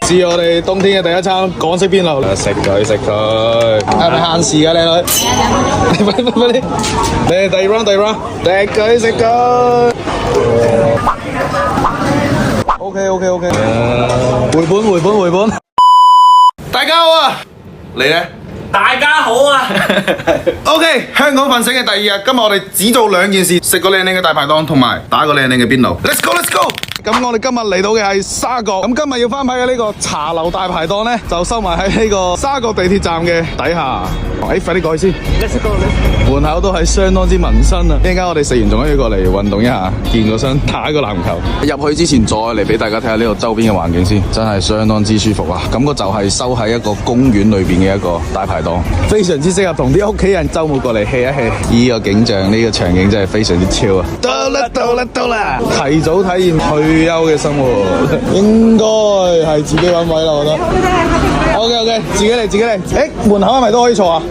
試我哋冬天嘅第一餐港式邊爐。食佢食佢，係咪限時㗎靚女？你嚟第二 round 第二 round， 食佢食佢。OK， 回本。大家好啊，你咧？大家好啊！OK， 香港瞓醒嘅第二日，今日我哋只做兩件事：食個靚靚嘅大排檔，同埋打個靚靚嘅邊爐。Let's go！ 咁我哋今日嚟到嘅係沙角，咁今日要翻牌嘅呢個茶樓大排檔呢，就收埋喺呢個沙角地鐵站嘅底下。快啲過去先。Let's go！ 門口都係相當之民生啊！一陣間我哋食完仲可以過嚟運動一下，健個身，打個籃球。入去之前再嚟俾大家睇下呢個周邊嘅環境先，真係相當之舒服啊！感覺就係收喺一個公園裏邊嘅一個大排檔，非常之適合同啲屋企人週末過嚟 hea 一 hea。呢個景象，呢個場景真係非常之超啊！到啦！提早體驗退休嘅生活，應該係自己揾位啦，我覺得。OK， 自己嚟。門口係咪都可以坐啊？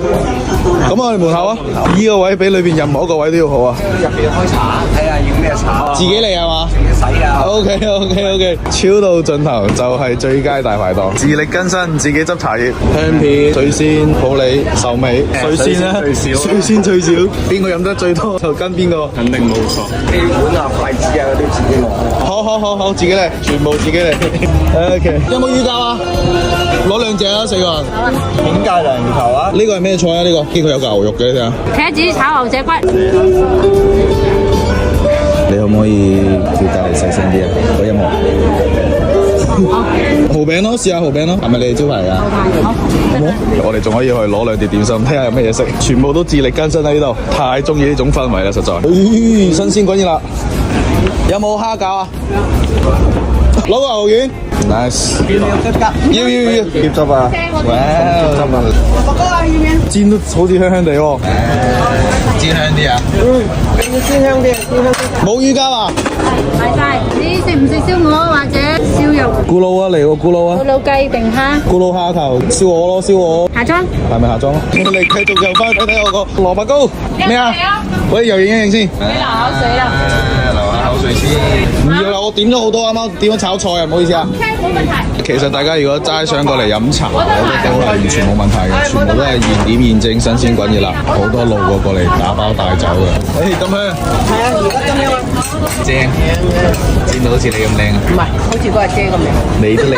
咁我哋門口啊，呢個位比裏邊任何一個位都要好啊！入邊開茶，睇下要咩茶。自己嚟係嘛？自己洗啊 OK， 超到盡頭就係最佳大排檔，自力更生，自己執茶葉、香片、水仙、普洱、壽眉、水仙啦，水仙最少，邊個飲得最多就跟邊個，肯定冇錯。基本啊、筷子啊嗰啲自己攞。好，自己嚟，全部自己嚟。OK， 有冇魚膠啊？攞兩隻啊，4個人。點解涼頭啊？呢個係咩菜啊？呢個見佢有嚿牛肉嘅，你睇下。茄子炒牛脊骨。你可唔可以叫隔離細聲啲啊？個音樂。蠔餅咯，試下蠔餅咯，係咪你哋招牌㗎？好。我哋仲可以去攞兩碟點心，睇下有咩嘢食。全部都自力更生喺呢度，太中意呢種氛圍啦，實在。新鮮滾熱辣。有冇蝦餃啊？攞個牛丸。Nice。要。醃汁啊！哇！哥哥啊，要唔要？煎都好似香香地喎。煎香啲啊？煎香啲。冇魚膠啊？買晒。你食唔食燒鵝或者燒肉？咕嚕啊，嚟個咕嚕啊！咕嚕雞定蝦？咕嚕蝦球，燒鵝咯，燒鵝。下裝。係咪下裝？你繼續又翻去睇睇我個蘿蔔糕。咩啊？喂，又影一影先。你流口水啦！流下口水先。唔要啦，我點咗好多，啱啱點咗炒菜啊，唔好意思啊。冇問題。其實大家如果齋想過嚟飲茶，我覺得都係完全冇問題嘅，全部都係現點現蒸、新鮮滾熱辣，好多路過嚟打包帶走嘅。咁香。係啊，而家咁樣啊。正，煎到好似你咁靚。唔係，好似嗰阿姐咁樣。你都靚，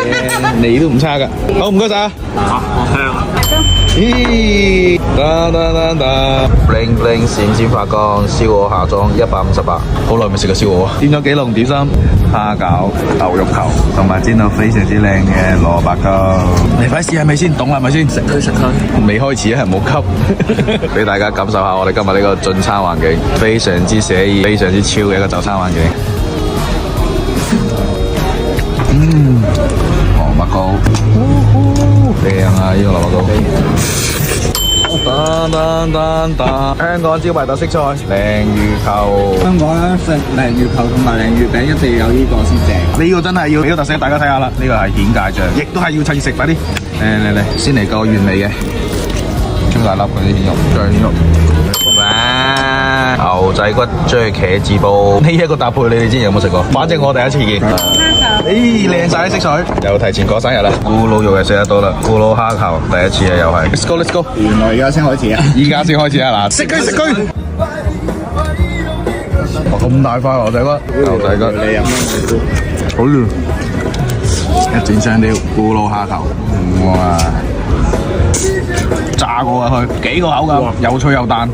你都唔差㗎。好，唔該晒啊。香。咦！bling bling 閃閃發光，燒鵝下裝158，好耐未食過燒鵝啊！點咗幾籠點心，蝦餃、牛肉球，同埋煎到非常之靚嘅蘿蔔糕。嚟快試係咪先？凍係咪先？食佢。未開始啊，唔好急，俾大家感受下我哋今日呢個進餐環境，非常之寫意、非常之超嘅一個就餐環境。蘿蔔糕。靚啊！呢個蘿蔔糕，香港招牌特色菜鯪魚球。香港咧食鯪魚球同埋鯪魚餅一定要有呢個先正。呢個真係要俾個特色大家睇下啦。呢個係顯芥醬，亦都係要趁熱食，快啲！嚟，先嚟個原味嘅，超大粒嗰啲肉，醬肉。哇！牛仔骨追茄子煲，呢一個搭配你哋之前有冇食過？反正我第一次見。靚晒啲色彩，又提前過生日啦！咕嚕肉又食得到啦，咕嚕蝦球第一次啊，又係。Let's go！ 原來而家先開始啊！而家先開始啊！嗱，食佢！咁大塊牛仔骨，你飲好嫩，一整上料咕嚕蝦球，哇！炸過啊佢，幾個口感，又脆又彈。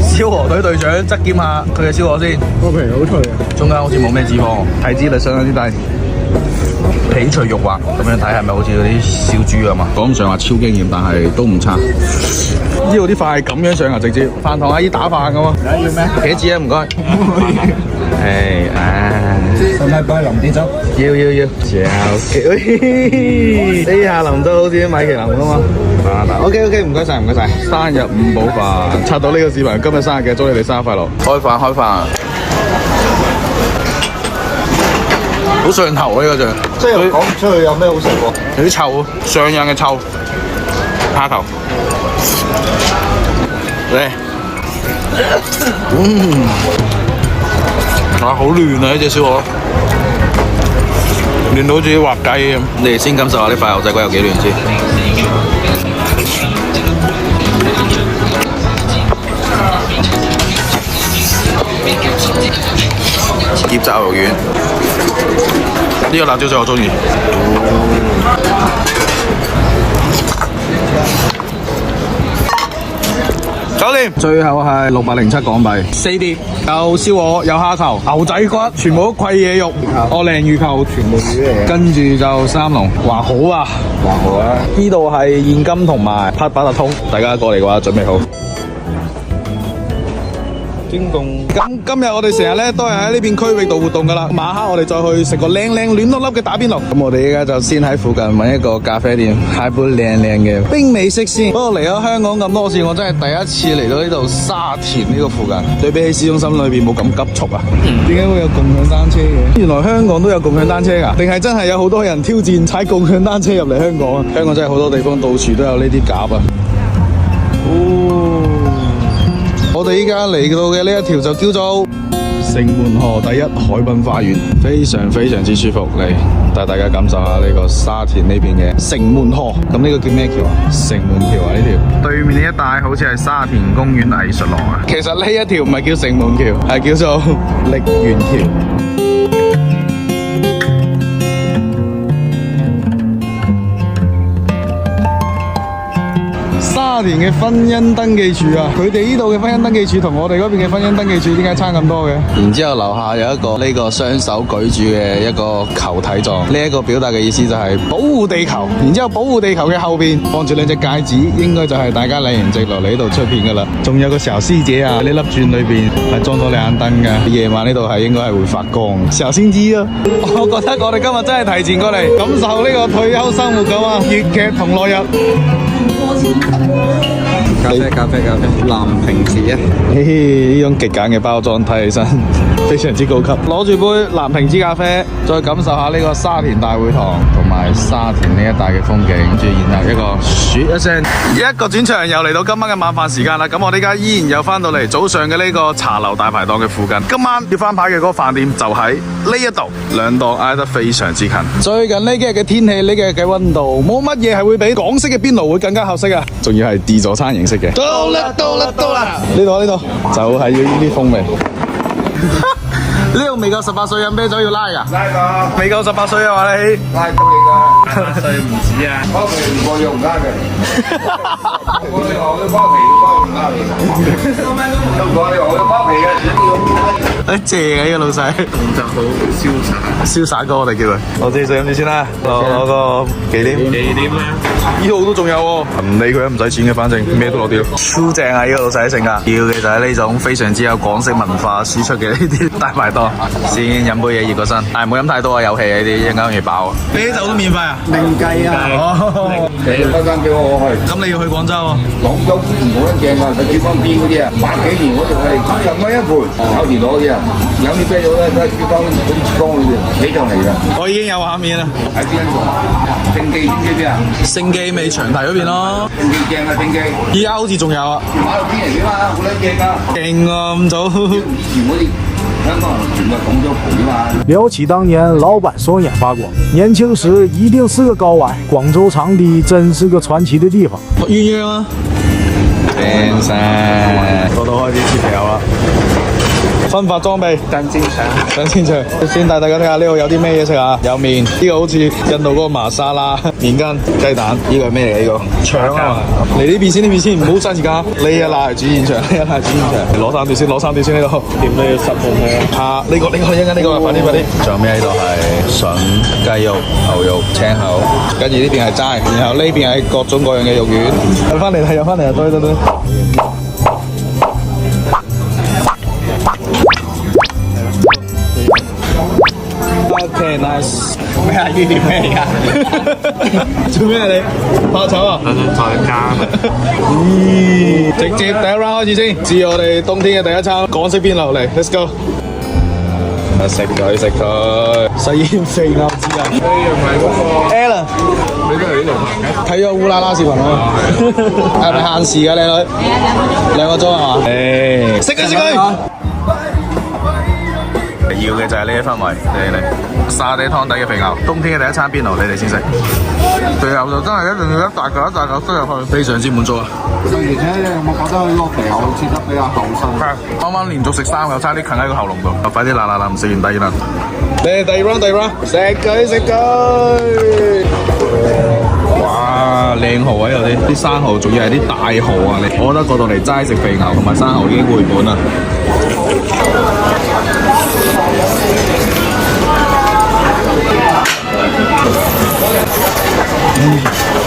燒鵝隊隊長側檢下佢嘅燒鵝先，個皮好脆啊！中間好似冇咩脂肪，體脂率相當之低，皮脆肉滑，咁樣睇係咪好似嗰啲燒豬咁啊？講唔上話超驚豔，但係都唔差。呢度啲飯係咁樣上啊，直接飯堂阿姨打飯咁啊！要咩？茄子啊，唔該。係啊，使唔使幫你淋啲汁？要，呢下淋到好似米其林咁啊！OK， 唔該晒。生日五寶飯，刷到呢個視頻，今日生日嘅，祝你哋生日快樂！開飯！好上頭呢個醬，即係講唔出去有咩好食喎？有啲臭，上癮嘅臭蝦球，嚟，好嫩啊呢隻燒鵝，嫩到好似滑雞咁。你哋先感受下呢塊牛仔骨有幾嫩先。醃炸牛肉丸，呢個辣椒水我中意。搞掂，最後係607港幣，4碟，有燒鵝，有蝦球、牛仔骨，全部都貴嘢肉，鱷鯪魚球，全部魚嚟。跟住就三龍，還好啊，還好啊。呢度係現金同埋8達通，大家過嚟嘅話準備好。咁今日我哋成日咧都係喺呢邊區域度活動噶啦，晚黑我哋再去食個靚暖粒粒嘅打邊爐。咁我哋依家就先喺附近揾一個咖啡店，揩杯靚嘅冰美式先。不過嚟咗香港咁多次，我真係第一次嚟到呢度沙田呢個附近。對比起市中心裏邊冇咁急促啊。點解會有共享單車嘅？原來香港都有共享單車㗎？定係真係有好多人挑戰踩共享單車入嚟香港啊？香港真係好多地方到處都有呢啲夾啊！我哋依家嚟到嘅呢一條就叫做城門河第一海濱花園，非常之舒服。嚟帶大家感受下呢個沙田呢邊嘅城門河。咁呢個叫咩橋啊？城門橋啊！呢條對面呢一帶好似係沙田公園藝術廊啊。其實呢一條唔係叫城門橋，係叫做瀝源橋。沙田嘅婚姻登記處啊，佢哋呢度嘅婚姻登記處同我哋嗰邊嘅婚姻登記處點解差咁多嘅？然之後樓下有一個呢個雙手舉住嘅一個球體狀，呢一個表達嘅意思就係保護地球。然之後保護地球嘅後邊放住兩隻戒指，應該就係大家領完直落嚟呢度出片噶啦。仲有個小師姐啊，呢粒鑽裏邊係裝咗兩眼燈噶，夜晚呢度係應該係會發光。小先知啊，我覺得我哋今日真係提前過嚟感受呢個退休生活噶嘛，粵劇同落日。咖啡，藍瓶子啊！嘿嘿，呢種極簡嘅包裝睇起身非常之高級。攞住杯藍瓶子咖啡，再感受下呢個沙田大會堂同埋沙田呢一帶嘅風景，跟住然後一個噓一聲，一個轉場又嚟到今晚嘅晚飯時間啦。咁我哋而家依然又翻到嚟早上嘅呢個茶樓大排檔嘅附近。今晚要翻牌嘅嗰個飯店就喺呢一度，兩檔挨得非常之近。最近呢幾日嘅天氣，呢幾日嘅溫度，冇乜嘢係會比港式嘅邊爐會更加合適啊！仲要係自助餐形式嘅。到啦！呢度就係要呢啲風味。呢度未夠18歲飲啤酒要拉㗎？拉㗎。未夠18歲啊嘛你？拉到你㗎。18歲唔止啊。包皮唔過用唔拉嘅。我哋學嘅包皮要包唔拉嘅。我哋學嘅包皮嘅點要？正啊呢個老細。動作好瀟灑哥我哋叫佢。我自己想飲住先啦。攞個忌廉。忌廉啊！呢度都仲有喎。唔理佢唔使錢嘅，反正咩都攞啲。超正啊！呢個老細嘅性格。要嘅就係呢種非常之有港式文化輸出嘅呢啲大排檔。先飲杯嘢熱個身，但係唔好飲太多啊，有氣啊呢啲，一陣間容易飽。啤酒都免費啊？另計啊！哦，你分間叫我去。咁你要去廣州啊？廣州唔好得正啊，佢珠江邊嗰啲啊，100幾年嗰度係10蚊一盤，炒電腦嗰啲啊，飲啲啤酒咧都係珠江嗰啲珠江嗰啲起上嚟㗎。我已經有畫面啦。喺邊度？勝記知唔知啊？勝記咪長堤嗰邊咯。勝記正啊，勝記。依家好似仲有啊。馬路邊嚟㗎嘛，好撚正㗎。勁啊，咁早。以前嗰啲。聊起當年，老闆雙眼發光，年輕時一定是個高玩。廣州場地真是個傳奇的地方。鴛鴦啊，正晒，嗰度開始切皮油啦。分發裝備，上戰場，先帶大家睇下呢度有啲咩嘢食啊！有麵，呢個好似印度嗰個麻沙拉，麵筋、雞蛋，呢個係咩嚟嘅？呢個腸啊！嚟呢邊先，唔好嘥時間。呢一拉係主戰場，呢一拉係主戰場。攞三碟先呢度。點都要10盤去啊！呢個一陣間呢個，快啲！仲有咩？呢度係筍、雞肉、牛肉、青口，跟住呢邊係齋，然後呢邊係各種各樣嘅肉丸。翻嚟啦，對。Okay, nice。咩啊？呢啲咩嚟㗎？做咩啊你？怕醜啊？再加。直接第一 round 開始先，至我哋冬天嘅第一餐港式邊爐嚟 ，Let's go。食佢，實驗肥牛指啊！你又唔係嗰個 Alan？你都係呢度行嘅？睇咗烏拉拉視頻啊！係咪限時㗎，靚女？2個鐘係嘛？誒，食佢！要嘅就係呢啲氛圍，嚟。沙爹湯底嘅肥牛，冬天嘅第一餐邊爐，你哋先食。肥牛就真係一定要一大嚿一大嚿塞入去，非常之滿足啊！而且你有冇覺得佢個肥牛切得比較厚身？啱啱連續食3個，差啲啃喺個喉嚨度。快啲嗱，唔食完第二輪。嚟第二 round，食佢！哇，靚蠔位嗰啲生蠔，仲要係啲大蠔啊！我覺得過到嚟齋食肥牛同埋生蠔已經回本啦。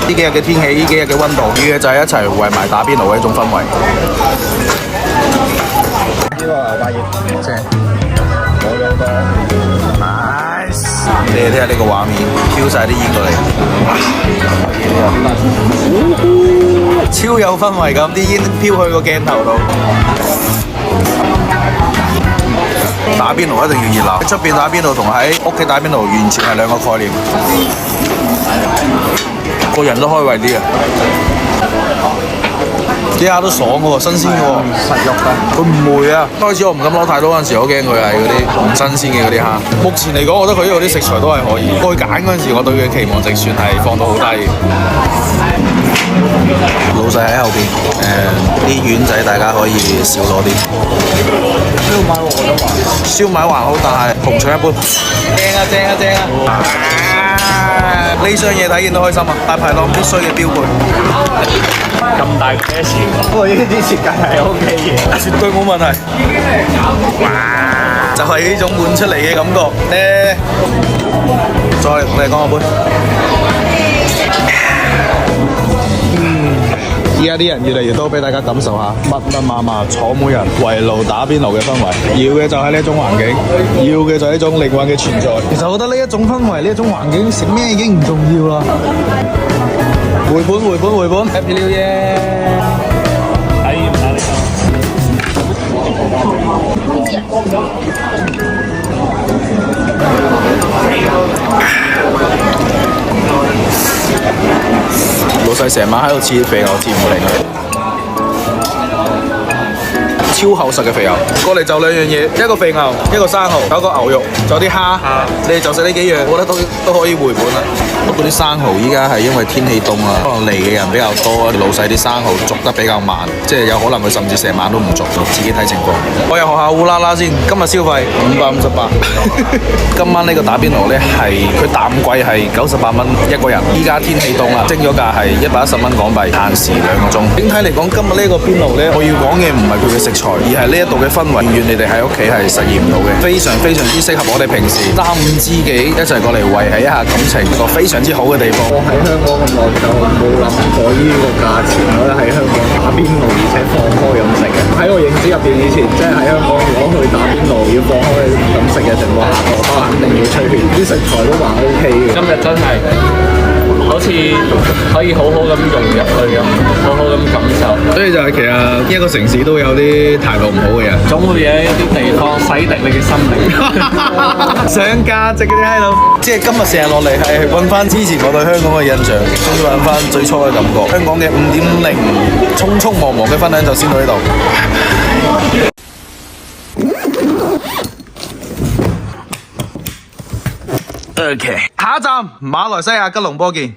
呢幾日嘅天氣，呢幾日嘅溫度，呢嘅就係一齊圍埋打邊爐嘅一種氛圍。呢個牛百葉正，冇用到。Nice！ 你哋睇下呢個畫面，飄晒啲煙過嚟，超有氛圍咁，啲煙飄去個鏡頭度。打邊爐一定要熱鬧，喺出邊打邊爐同喺屋企打邊爐完全係兩個概念。個人都開胃啲啊！啲蝦都爽嘅喎，新鮮嘅喎，實肉㗎。佢唔會啊！開始我唔敢攞太多嗰陣時，我驚佢係嗰啲唔新鮮嘅嗰啲蝦。目前嚟講，我覺得佢呢度啲食材都係可以。我去揀嗰陣時，我對佢嘅期望值算係放到好低。老細喺後邊，啲丸仔大家可以少攞啲。燒賣我覺得還燒賣還好，但係紅腸一般。正啊！呢箱嘢睇見都開心啊！大排檔必須嘅標配。咁大嘅事，不過呢啲設計係 OK 嘅，絕對冇問題。哇！就係呢種滿出嚟嘅感覺咧。再嚟講個杯。依家啲人越嚟越多，俾大家感受下密麻坐滿人圍爐打邊爐嘅氛圍。要嘅就係呢一種環境，要嘅就係呢種靈魂嘅存在。其實我覺得呢一種氛圍，呢一種環境，食咩已經唔重要啦。回本 ，Happy New Year！ 老細成晚喺度切肥牛，切唔嚟嘅，超厚實嘅肥牛。過嚟就兩樣嘢，一個肥牛，一個生蠔，有個牛肉，仲有啲蝦。你哋就食呢幾樣，我覺得都可以回本啦。不過啲生蠔依家係因為天氣凍啊，可能嚟嘅人比較多，老細啲生蠔煮得比較慢，即係有可能佢甚至成晚都唔煮，自己睇情況。我又學下烏啦啦先，今日消費558。今晚呢個打邊爐呢，係佢淡季係98蚊一個人，依家天氣凍啦，升咗價係110蚊港幣，限時2個鐘。整體嚟講，今日呢個邊爐呢，我要講嘅唔係佢嘅食材，而係呢一度嘅氛圍，遠你哋喺屋企係實現唔到嘅，非常之適合我哋平時3、5知己一齊過嚟維繫一下感情，一個非常之好嘅地方。我喺香港咁耐就冇諗過呢個價錢，我覺得喺香港打邊爐而且放開咁食嘅。喺我認知入邊，以前即係喺香港如果去打邊爐要放開咁食嘅情況下，我肯定要吹血，啲食材都還 OK 嘅。今日真係好似可以好好咁融入去咁，好好咁感受。所以就係其實一個城市都有啲態度唔好嘅人，總會有一啲地方洗滌你嘅心靈。上價值嗰啲喺度，即係今日成日落嚟係揾翻之前我對香港嘅印象，終於揾翻最初嘅感覺。香港嘅5.0匆匆忙忙嘅分享就先到呢度。OK，下一站馬來西亞吉隆坡見。